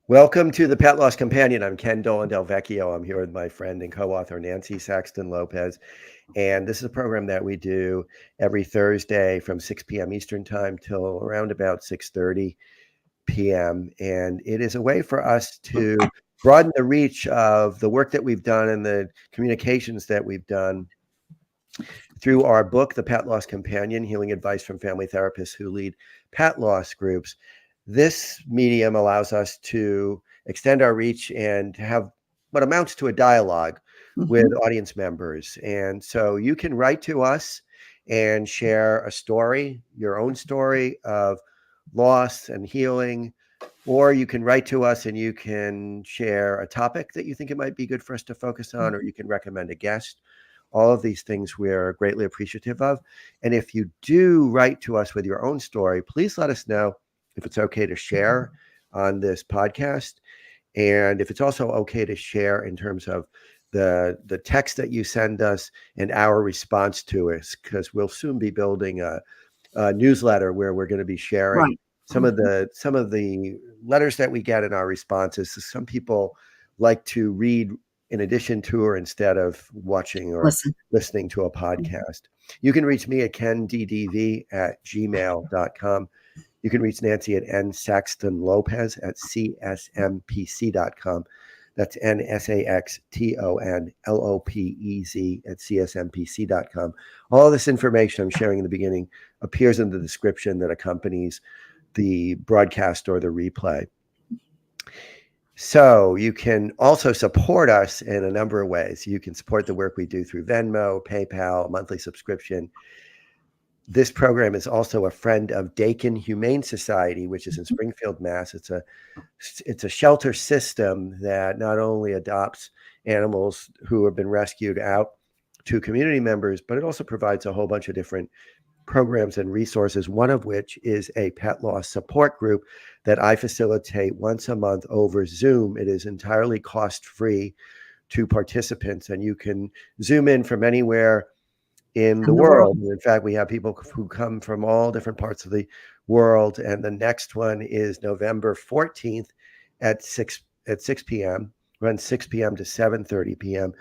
Welcome to the Pet Loss Companion. I'm Ken Dolan-Del Vecchio. I'm here with my friend and co-author Nancy Saxton-Lopez. And this is a program that we do every Thursday from 6 p.m. Eastern Time till around about 6:30 p.m. And it is a way for us to broaden the reach of the work that we've done and the communications that we've done through our book, The Pet Loss Companion, Healing Advice from Family Therapists Who Lead Pet Loss Groups. This medium allows us to extend our reach and have what amounts to a dialogue with audience members. And so you can write to us and share a story, your own story of loss and healing, or you can write to us and you can share a topic that you think it might be good for us to focus on, or you can recommend a guest. All of these things we're greatly appreciative of. And if you do write to us with your own story, please let us know if it's okay to share on this podcast. And if it's also okay to share in terms of the text that you send us and our response to it, because we'll soon be building a newsletter where we're going to be sharing some of the letters that we get in our responses. Some people like to read in addition to or instead of watching or listening to a podcast. You can reach me at kenddv@gmail.com. You can reach Nancy at nsaxtonlopez at csmpc.com. That's nsaxtonlopez at csmpc.com. All this information I'm sharing in the beginning appears in the description that accompanies the broadcast or the replay. So you can also support us in a number of ways. You can support the work we do through Venmo, PayPal, monthly subscription. This program is also a friend of Dakin Humane Society, which is in Springfield, Mass. It's a shelter system that not only adopts animals who have been rescued out to community members, but it also provides a whole bunch of different programs and resources, one of which is a pet loss support group that I facilitate once a month over Zoom. It is entirely cost-free to participants, and you can Zoom in from anywhere in the world. In fact, we have people who come from all different parts of the world, and the next one is November 14th at 6 p.m., runs 6 p.m. to 7:30 p.m.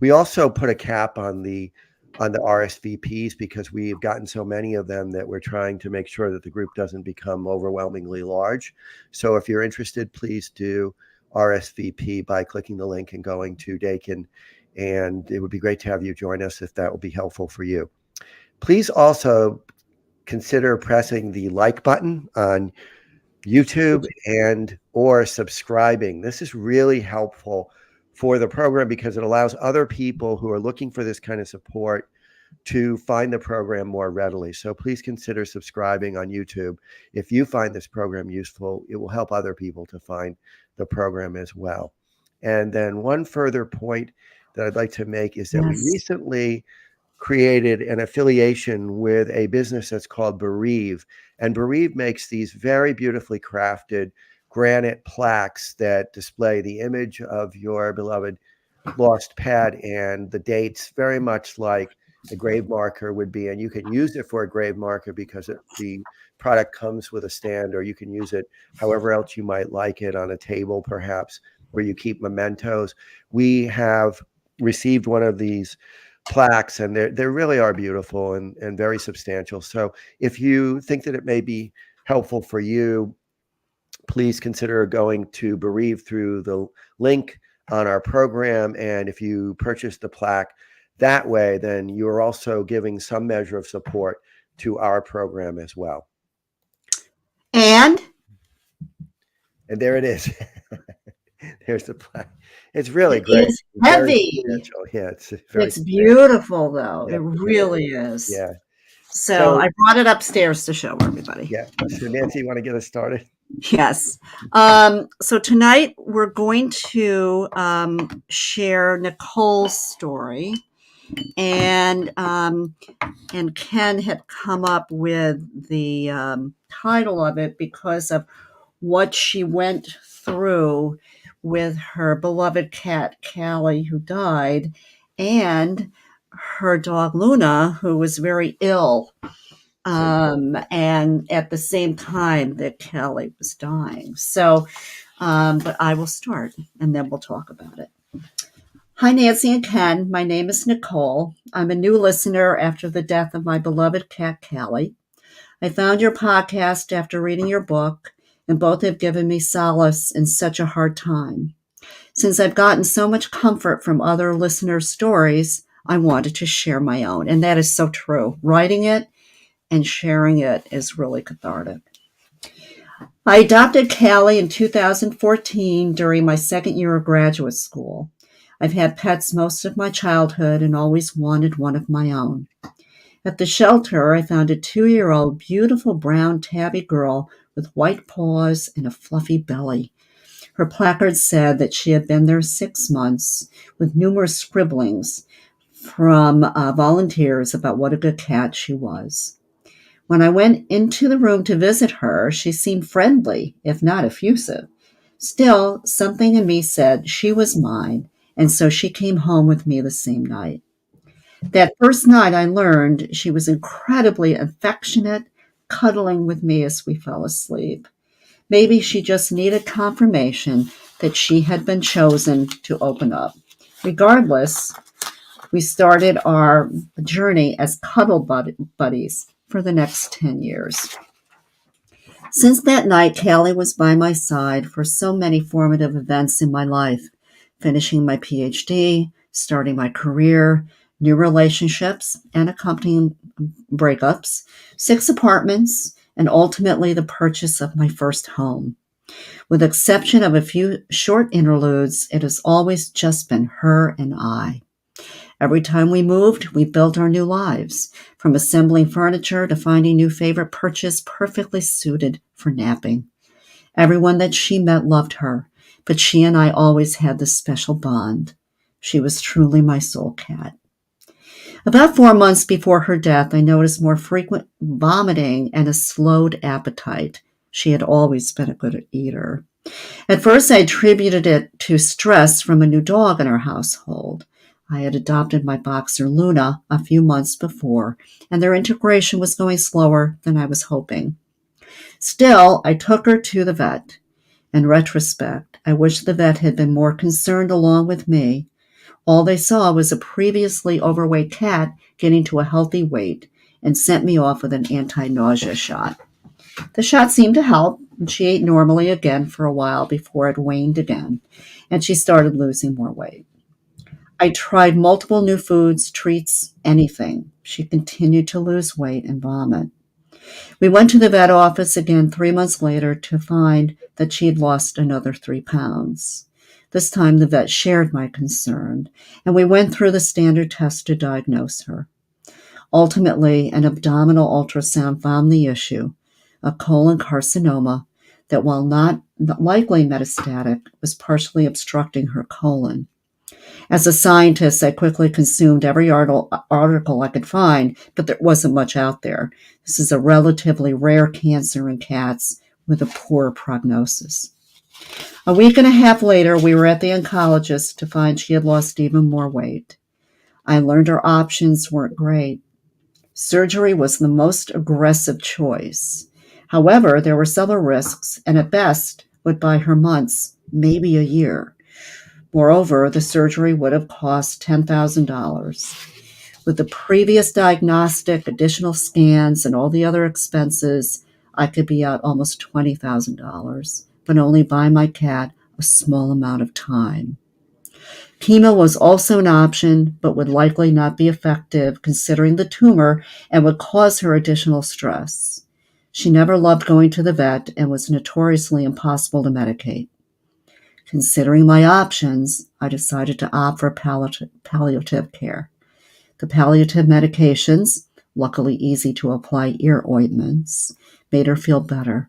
We also put a cap on the RSVPs because we've gotten so many of them that we're trying to make sure that the group doesn't become overwhelmingly large. So if you're interested, please do RSVP by clicking the link and going to Dakin. And it would be great to have you join us if that will be helpful for you. Please also consider pressing the like button on YouTube and or subscribing. This is really helpful for the program because it allows other people who are looking for this kind of support to find the program more readily. So please consider subscribing on YouTube. If you find this program useful, it will help other people to find the program as well. And then one further point that I'd like to make is that we recently created an affiliation with a business that's called Bereave. And Bereave makes these very beautifully crafted granite plaques that display the image of your beloved lost pet and the dates, very much like a grave marker would be. And you can use it for a grave marker because the product comes with a stand, or you can use it however else you might like it, on a table perhaps, where you keep mementos. We have received one of these plaques, and they really are beautiful and very substantial. So if you think that it may be helpful for you, please consider going to Bereave through the link on our program. And if you purchase the plaque that way, then you're also giving some measure of support to our program as well. And there it is. There's the plaque. It's really great. It's heavy. Yeah, it's beautiful, though. Yeah, it really is. Yeah. So I brought it upstairs to show everybody. Yeah. So Nancy, you want to get us started? Yes. So tonight we're going to share Nicole's story, and Ken had come up with the title of it because of what she went through with her beloved cat, Callie, who died, and her dog, Luna, who was very ill. And at the same time that Callie was dying. So but I will start and then we'll talk about it. Hi, Nancy and Ken. My name is Nicole. I'm a new listener after the death of my beloved cat, Callie. I found your podcast after reading your book, and both have given me solace in such a hard time. Since I've gotten so much comfort from other listeners' stories, I wanted to share my own. And that is so true. Writing it and sharing it is really cathartic. I adopted Callie in 2014 during my second year of graduate school. I've had pets most of my childhood and always wanted one of my own. At the shelter, I found a 2-year-old beautiful brown tabby girl with white paws and a fluffy belly. Her placard said that she had been there 6 months with numerous scribblings from volunteers about what a good cat she was. When I went into the room to visit her, she seemed friendly, if not effusive. Still, something in me said she was mine, and so she came home with me the same night. That first night, I learned she was incredibly affectionate, cuddling with me as we fell asleep. Maybe she just needed confirmation that she had been chosen to open up. Regardless, we started our journey as cuddle buddies for the next 10 years. Since that night, Callie was by my side for so many formative events in my life, finishing my PhD, starting my career, new relationships and accompanying breakups, 6 apartments, and ultimately the purchase of my first home. With the exception of a few short interludes, it has always just been her and I. Every time we moved, we built our new lives, from assembling furniture to finding new favorite perches perfectly suited for napping. Everyone that she met loved her, but she and I always had this special bond. She was truly my soul cat. About 4 months before her death, I noticed more frequent vomiting and a slowed appetite. She had always been a good eater. At first, I attributed it to stress from a new dog in our household. I had adopted my boxer Luna a few months before, and their integration was going slower than I was hoping. Still, I took her to the vet. In retrospect, I wish the vet had been more concerned along with me. All they saw was a previously overweight cat getting to a healthy weight and sent me off with an anti-nausea shot. The shot seemed to help, and she ate normally again for a while before it waned again, and she started losing more weight. I tried multiple new foods, treats, anything. She continued to lose weight and vomit. We went to the vet office again 3 months later to find that she had lost another 3 pounds. This time the vet shared my concern, and we went through the standard tests to diagnose her. Ultimately, an abdominal ultrasound found the issue, a colon carcinoma that, while not likely metastatic, was partially obstructing her colon. As a scientist, I quickly consumed every article I could find, but there wasn't much out there. This is a relatively rare cancer in cats with a poor prognosis. A week and a half later, we were at the oncologist to find she had lost even more weight. I learned her options weren't great. Surgery was the most aggressive choice. However, there were several risks, and at best would buy her months, maybe a year. Moreover, the surgery would have cost $10,000. With the previous diagnostic, additional scans, and all the other expenses, I could be out almost $20,000, but only buy my cat a small amount of time. Chemo was also an option, but would likely not be effective considering the tumor and would cause her additional stress. She never loved going to the vet and was notoriously impossible to medicate. Considering my options, I decided to opt for palliative care. The palliative medications, luckily easy to apply ear ointments, made her feel better.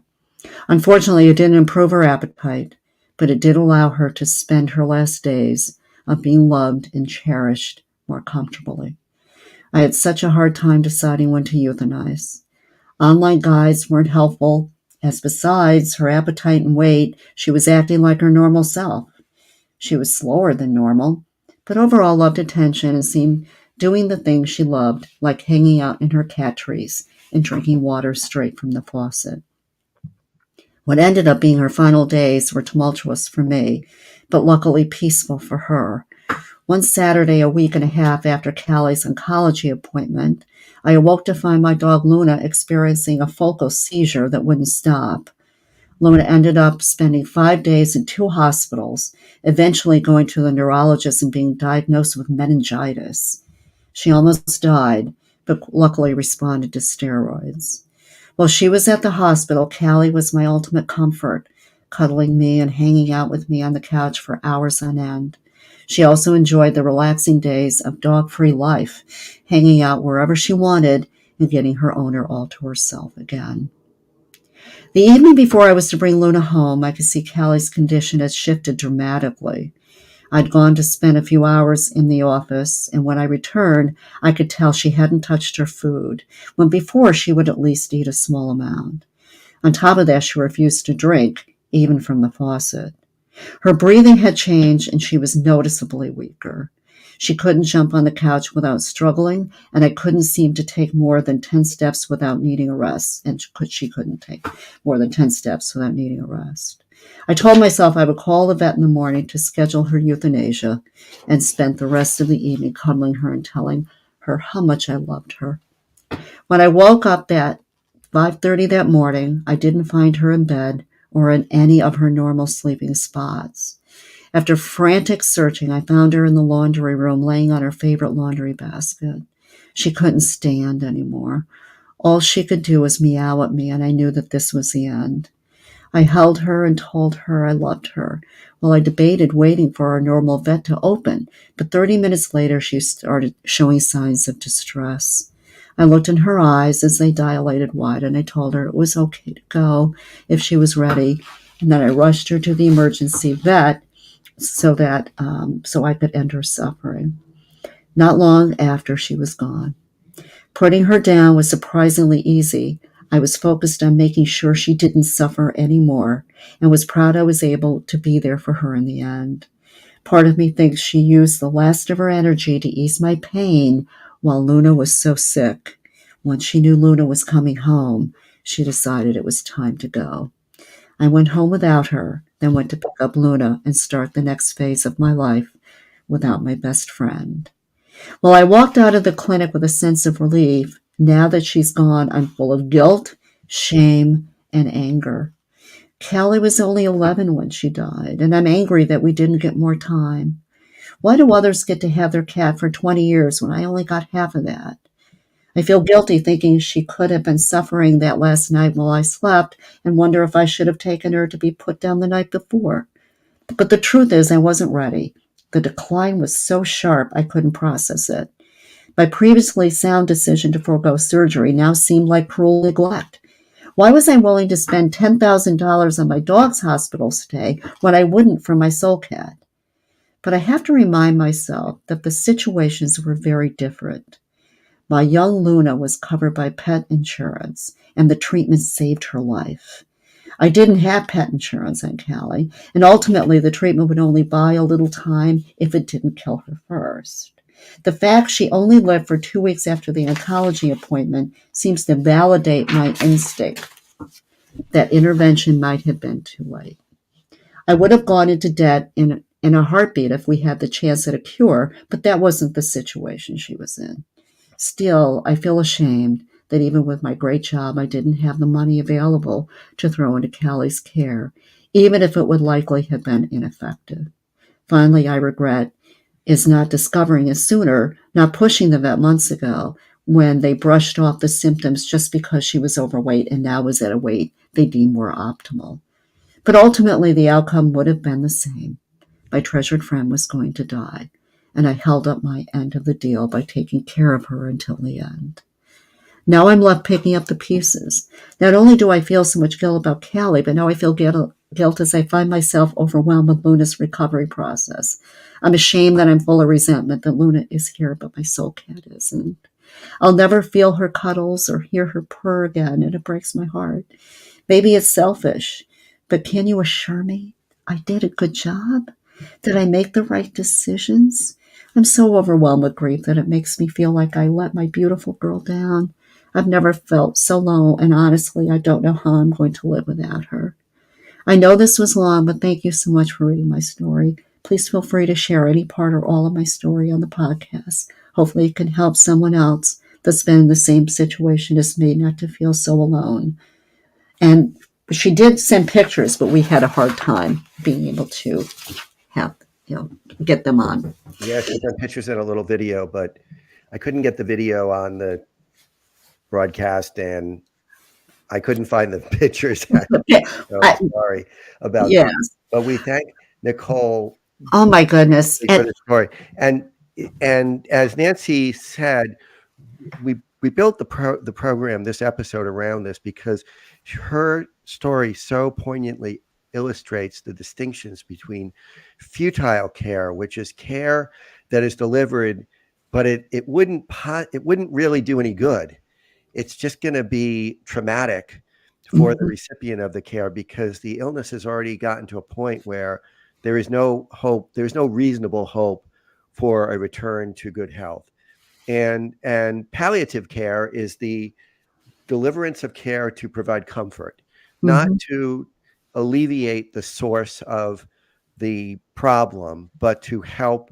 Unfortunately, it didn't improve her appetite, but it did allow her to spend her last days of being loved and cherished more comfortably. I had such a hard time deciding when to euthanize. Online guides weren't helpful, as besides her appetite and weight, she was acting like her normal self. She was slower than normal, but overall loved attention and seemed doing the things she loved, like hanging out in her cat trees and drinking water straight from the faucet. What ended up being her final days were tumultuous for me, but luckily peaceful for her. One Saturday, a week and a half after Callie's oncology appointment, I awoke to find my dog Luna experiencing a focal seizure that wouldn't stop. Luna ended up spending 5 days in 2 hospitals, eventually going to the neurologist and being diagnosed with meningitis. She almost died, but luckily responded to steroids. While she was at the hospital, Callie was my ultimate comfort, cuddling me and hanging out with me on the couch for hours on end. She also enjoyed the relaxing days of dog-free life, hanging out wherever she wanted and getting her owner all to herself again. The evening before I was to bring Luna home, I could see Callie's condition had shifted dramatically. I'd gone to spend a few hours in the office, and when I returned, I could tell she hadn't touched her food, when before she would at least eat a small amount. On top of that, she refused to drink, even from the faucet. Her breathing had changed, and she was noticeably weaker. She couldn't jump on the couch without struggling, and I couldn't seem to take more than 10 steps without needing a rest, and she couldn't take more than 10 steps without needing a rest. I told myself I would call the vet in the morning to schedule her euthanasia and spent the rest of the evening cuddling her and telling her how much I loved her. When I woke up at 5:30 that morning, I didn't find her in bed or in any of her normal sleeping spots. After frantic searching, I found her in the laundry room laying on her favorite laundry basket. She couldn't stand anymore. All she could do was meow at me, and I knew that this was the end. I held her and told her I loved her. Well, I debated waiting for our normal vet to open, but 30 minutes later she started showing signs of distress. I looked in her eyes as they dilated wide, and I told her it was okay to go if she was ready, and then I rushed her to the emergency vet so I could end her suffering. Not long after, she was gone. Putting her down was surprisingly easy. I was focused on making sure she didn't suffer anymore and was proud I was able to be there for her in the end. Part of me thinks she used the last of her energy to ease my pain while Luna was so sick. Once she knew Luna was coming home, she decided it was time to go. I went home without her, then went to pick up Luna and start the next phase of my life without my best friend. Well, I walked out of the clinic with a sense of relief. Now that she's gone, I'm full of guilt, shame, and anger. Callie was only 11 when she died, and I'm angry that we didn't get more time. Why do others get to have their cat for 20 years when I only got half of that? I feel guilty thinking she could have been suffering that last night while I slept and wonder if I should have taken her to be put down the night before. But the truth is I wasn't ready. The decline was so sharp I couldn't process it. My previously sound decision to forego surgery now seemed like cruel neglect. Why was I willing to spend $10,000 on my dog's hospital stay when I wouldn't for my soul cat? But I have to remind myself that the situations were very different. My young Luna was covered by pet insurance, and the treatment saved her life. I didn't have pet insurance on Callie, and ultimately the treatment would only buy a little time if it didn't kill her first. The fact she only lived for 2 weeks after the oncology appointment seems to validate my instinct that intervention might have been too late. I would have gone into debt in a heartbeat if we had the chance at a cure, but that wasn't the situation she was in. Still, I feel ashamed that even with my great job, I didn't have the money available to throw into Callie's care, even if it would likely have been ineffective. Finally, I regret is not discovering it sooner, not pushing the vet months ago when they brushed off the symptoms just because she was overweight and now was at a weight they deemed more optimal. But ultimately, the outcome would have been the same. My treasured friend was going to die, and I held up my end of the deal by taking care of her until the end. Now I'm left picking up the pieces. Not only do I feel so much guilt about Callie, but now I feel guilt as I find myself overwhelmed with Luna's recovery process. I'm ashamed that I'm full of resentment that Luna is here, but my soul cat isn't. I'll never feel her cuddles or hear her purr again, and it breaks my heart. Maybe it's selfish, but can you assure me I did a good job? Did I make the right decisions? I'm so overwhelmed with grief that it makes me feel like I let my beautiful girl down. I've never felt so low, and honestly, I don't know how I'm going to live without her. I know this was long, but thank you so much for reading my story. Please feel free to share any part or all of my story on the podcast. Hopefully, it can help someone else that's been in the same situation as me not to feel so alone. And she did send pictures, but we had a hard time being able to have, you know, get them on. Yeah, she sent pictures and a little video, but I couldn't get the video on the broadcast, and I couldn't find the pictures. Okay. So I'm I, sorry about that. yes. But we thank Nicole Oh my goodness. for the story. And as Nancy said, we built the program, this episode, around this because her story so poignantly illustrates the distinctions between futile care, which is care that is delivered, but it wouldn't really do any good. It's just going to be traumatic for the Mhm. recipient of the care because the illness has already gotten to a point where there is no hope, there's no reasonable hope for a return to good health. And palliative care is the deliverance of care to provide comfort, not Mhm. to alleviate the source of the problem, but to help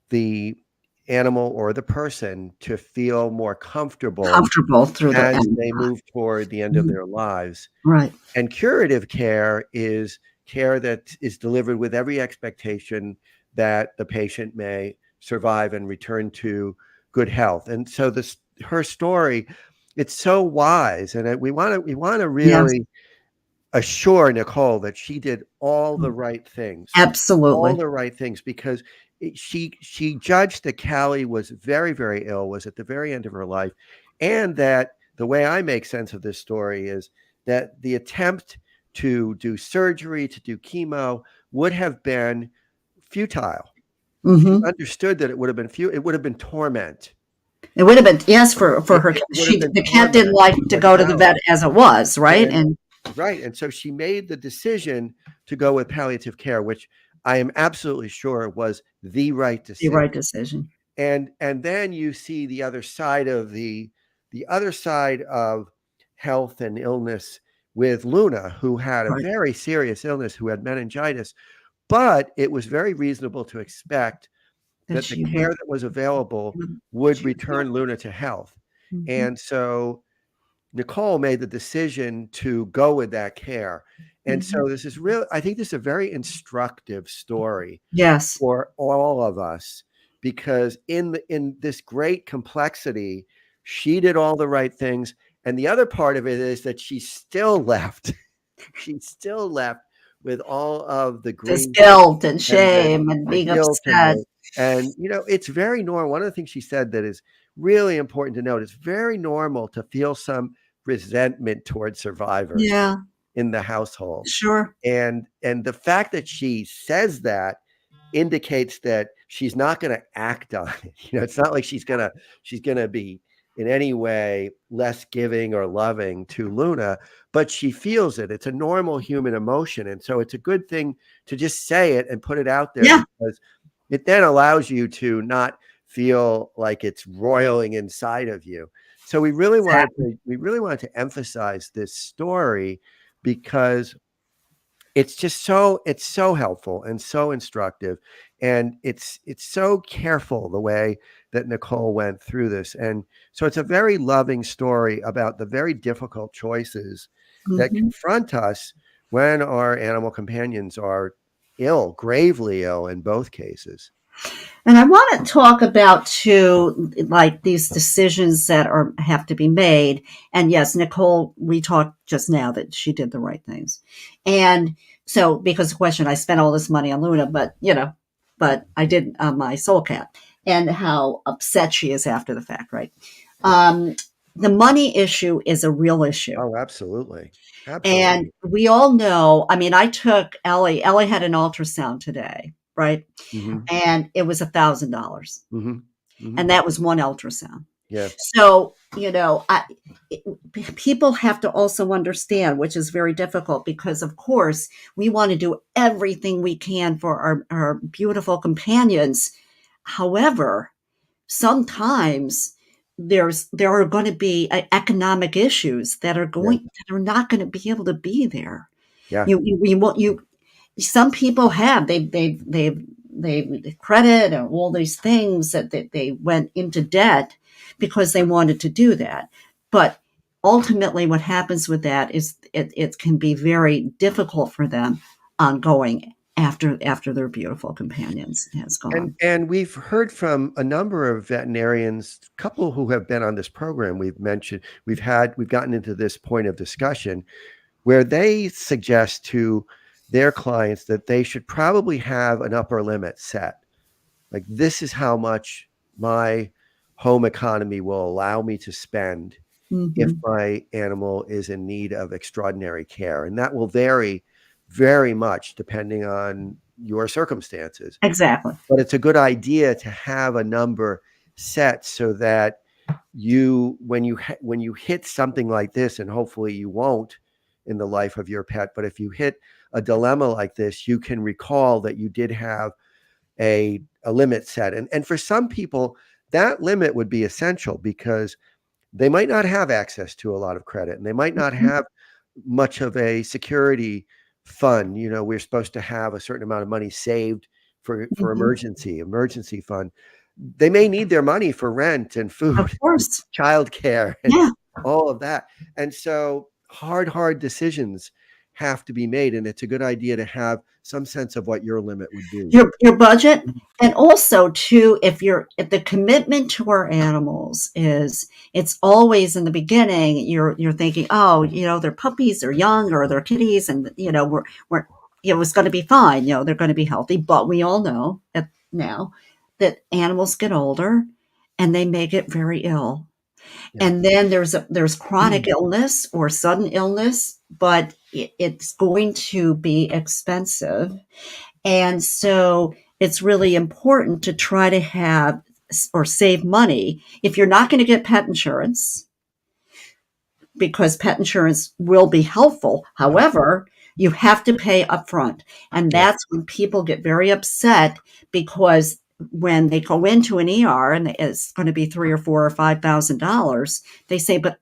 the animal or the person to feel more comfortable Comfortable through the as end. they move toward the end of Mhm. their lives. Right. And curative care is care that is delivered with every expectation that the patient may survive and return to good health. And so this her story, it's so wise, and we want to Yes. really assure Nicole that she did all the right things, all Absolutely. the right things, because she judged that Callie was very, very ill, was at the very end of her life, and that the way I make sense of this story is that the attempt to do surgery, to do chemo, would have been futile. She Hmm. understood that it would have been it would have been torment. It would have been, yes, for her. It would have She been the cat didn't torment like to go to the without. vet as it was, right? And And right. And so she made the decision to go with palliative care, which I am absolutely sure was the right the decision. right decision. And then you see the other side of the other side of health and illness with Luna, who had a Right. very serious illness, who had meningitis, but it was very reasonable to expect That that the she care would. that was available would She would. return Luna to health. Mhm. And so Nicole made the decision to go with that care. And Mhm. so this is real, I think this is a very instructive story Yes. for all of us because in this great complexity, she did all the right things. And the other part of it is that she still left. She still left with all of the This grief guilt and and shame and the being guilt and upset. it's very normal. One of the things she said that is really important to note, it's very normal to feel some resentment towards survivors Yeah, in the household. sure. And the fact that she says that indicates that she's not going to act on it. It's not like she's going to be in any way less giving or loving to Luna, but she feels it. It's a normal human emotion, and so it's a good thing to just say it and put it out there Yeah. because it then allows you to not feel like it's roiling inside of you. So Exactly. we really wanted to emphasize this story because it's so helpful and so instructive, and it's so careful the way that Nicole went through this. And so it's a very loving story about the very difficult choices that Mhm. confront us when our animal companions are ill, gravely ill in both cases. And I want to talk about too, like these decisions that have to be made. And yes, Nicole, we talked just now that she did the right things. And so, because the question, I spent all this money on Luna, but I did on my soul cat, and how upset she is after the fact, right? Um, the money issue is a real issue. Oh, absolutely. And Absolutely. we all know, I mean, I took Ellie. Ellie had an ultrasound today, right? Hmm. And it was $1,000, Hmm. Hmm. and that was one ultrasound. Yeah. So, people have to also understand, which is very difficult because, of course, we want to do everything we can for our beautiful companions. However, sometimes there are going to be economic issues that are Yeah. not going to be able to be there. Yeah. You won't, some people have, they credit and all these things that they went into debt because they wanted to do that. But ultimately what happens with that is it can be very difficult for them ongoing after their beautiful companions has gone. And we've heard from a number of veterinarians, couple who have been on this program. We've mentioned we've gotten into this point of discussion where they suggest to their clients that they should probably have an upper limit set. Like, this is how much my home economy will allow me to spend if Hmm. my animal is in need of extraordinary care. And that will vary very much depending on your circumstances. Exactly. But it's a good idea to have a number set so that when you hit something like this, and hopefully you won't in the life of your pet, but if you hit a dilemma like this, you can recall that you did have a limit set. And for some people, that limit would be essential because they might not have access to a lot of credit and they might not Mhm. have much of a security fund. You know, we're supposed to have a certain amount of money saved for Mhm. emergency fund. They may need their money for rent and Of food, course. childcare, and Yeah. all of that. And so hard decisions have to be made. And it's a good idea to have some sense of what your limit would be. Your budget, and also too, if the commitment to our animals is, it's always in the beginning, you're thinking, oh, they're puppies, they're young, or they're kitties, and we're it's going to be fine, they're going to be healthy. But we all know now that animals get older and they may get very ill, Yeah. and then there's chronic illness or sudden illness, but it's going to be expensive. And so it's really important to try to have or save money if you're not going to get pet insurance, because pet insurance will be helpful. However, you have to pay upfront. And Yeah. that's when people get very upset, because when they go into an ER and it's going to be $3 or $4 or $5,000, they say, but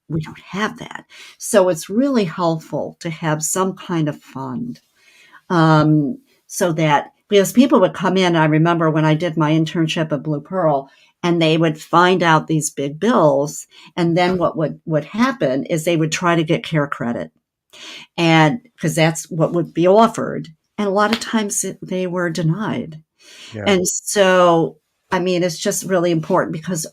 we don't have that. So it's really helpful to have some kind of fund, so that, because people would come in, I remember when I did my internship at Blue Pearl, and they would find out these big bills, and then what would happen is they would try to get care credit, and because that's what would be offered, and a lot of times they were denied. Yeah. And so, I mean, it's just really important, because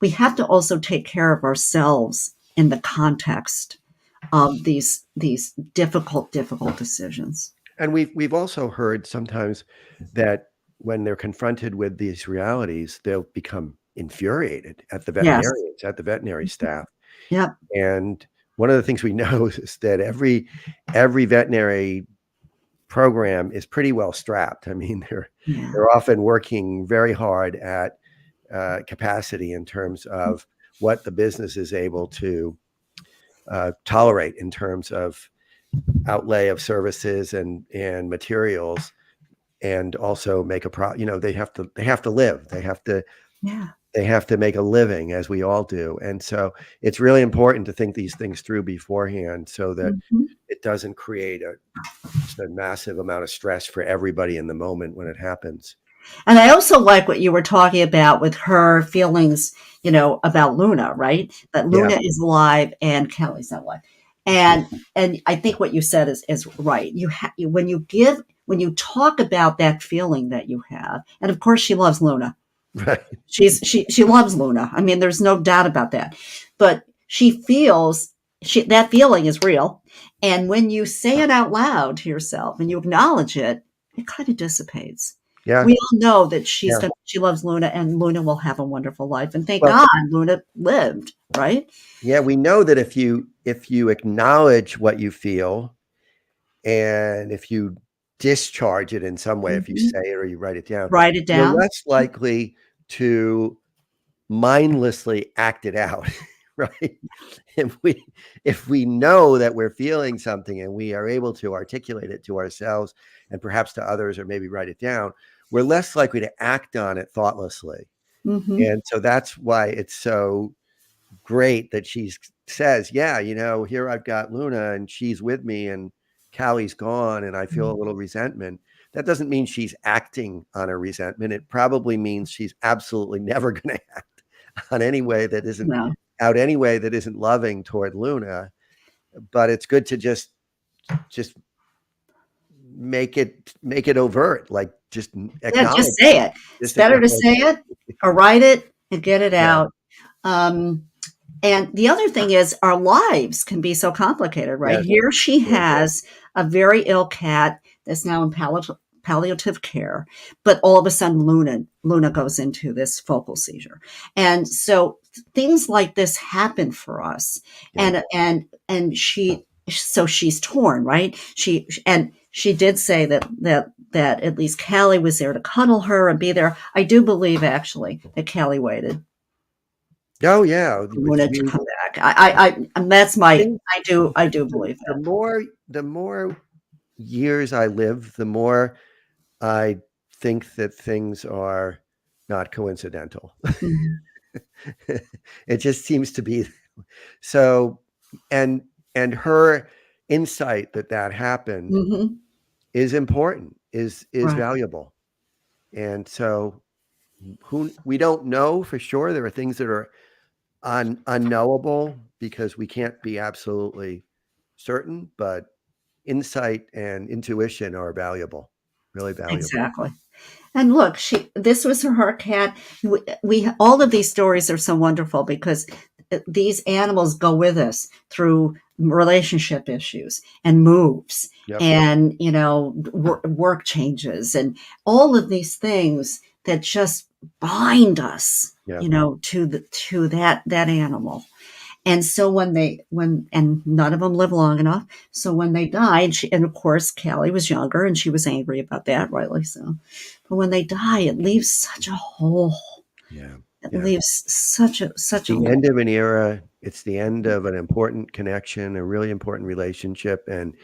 we have to also take care of ourselves in the context of these difficult decisions. And we've also heard sometimes that when they're confronted with these realities, they'll become infuriated at the Yes. veterinarians, at the veterinary staff. Yep. And one of the things we know is that every veterinary program is pretty well strapped. I mean, Yeah. they're often working very hard at capacity in terms of what the business is able to tolerate in terms of outlay of services and materials, and also make they have to live, Yeah. they have to make a living, as we all do. And so it's really important to think these things through beforehand so that Mhm. it doesn't create just a massive amount of stress for everybody in the moment when it happens. And I also like what you were talking about with her feelings, about Luna, right? That Yeah. Luna is alive and Kelly's not alive. And I think what you said is right. When you talk about that feeling that you have, and of course she loves Luna. Right. She loves Luna. I mean, there's no doubt about that. But she feels that feeling is real. And when you say it out loud to yourself and you acknowledge it, it kind of dissipates. Yeah. We all know that Yeah. she loves Luna, and Luna will have a wonderful life. And thank Well, God Luna lived, right? yeah, we know that if you acknowledge what you feel, and if you discharge it in some way, if you Mhm. say it or you write it down, Write it you're down. less likely to mindlessly act it out, right? If we know that we're feeling something and we are able to articulate it to ourselves and perhaps to others, or maybe write it down, we're less likely to act on it thoughtlessly. Hmm. And so that's why it's so great that she says, yeah, here I've got Luna and she's with me, and Callie's gone and I feel a little resentment, that doesn't mean she's acting on a resentment. It probably means she's absolutely never going to act on any way that isn't No. any way that isn't loving toward Luna. But it's good to just make it overt, like just Yeah, just acknowledge say it. It's just better to acknowledge say it or write it and get it yeah, out. Um, and the other thing is, our lives can be so complicated, right? yes, Here she yes, has a very ill cat that's now in palliative care, but all of a sudden Luna goes into this focal seizure, and so things like this happen for us, yeah. and she's torn, right? She did say that at least Callie was there to cuddle her and be there. I do believe actually that Callie waited Oh yeah, for Luna to come back. And that's my, I do believe the that. more years I live, the more I think that things are not coincidental. Mhm. It just seems to be so. And her insight that happened Mhm. is important, is Right. valuable. And so who we don't know for sure. There are things that are unknowable because we can't be absolutely certain, but insight and intuition are valuable, really valuable. Exactly. And look, this was her cat. We all of these stories are so wonderful because these animals go with us through relationship issues and moves Yep. and work changes and all of these things that just bind us, Yeah. to that animal. And so and none of them live long enough. So when they died, and of course, Callie was younger and she was angry about that, rightly so. But when they die, it leaves such a hole. Yeah. It Yeah. leaves such a The hole. end of an era. It's the end of an important connection, a really important relationship. And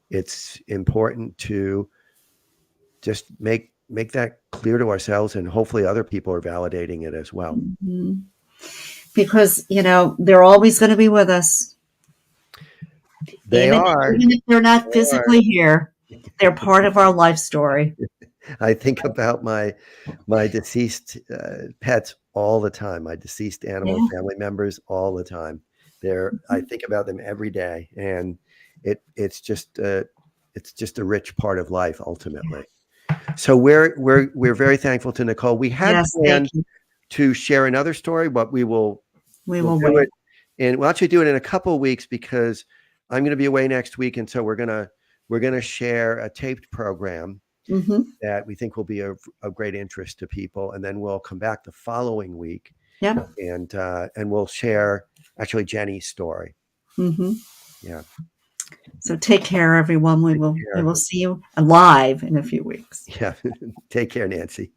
it's important to just make that clear to ourselves, and hopefully other people are validating it as well. Mhm. Because, they're always going to be with us. They Even, are. even if they're not They are. physically here, they're part of our life story. I think about my deceased pets all the time, my deceased animal Yeah. family members all the time. I Mhm. think about them every day, and it's just a rich part of life ultimately. So we're very thankful to Nicole. We had Yes, thank planned you. to share another story, but We we'll will do wait. it, and we'll actually do it in a couple of weeks because I'm going to be away next week, and so we're gonna share a taped program Hmm. that we think will be of great interest to people, and then we'll come back the following week Yep. and we'll share actually Jenny's story. Hmm. Yeah, So take care, everyone. We take will we care. will see you live in a few weeks. Yeah, take care, Nancy.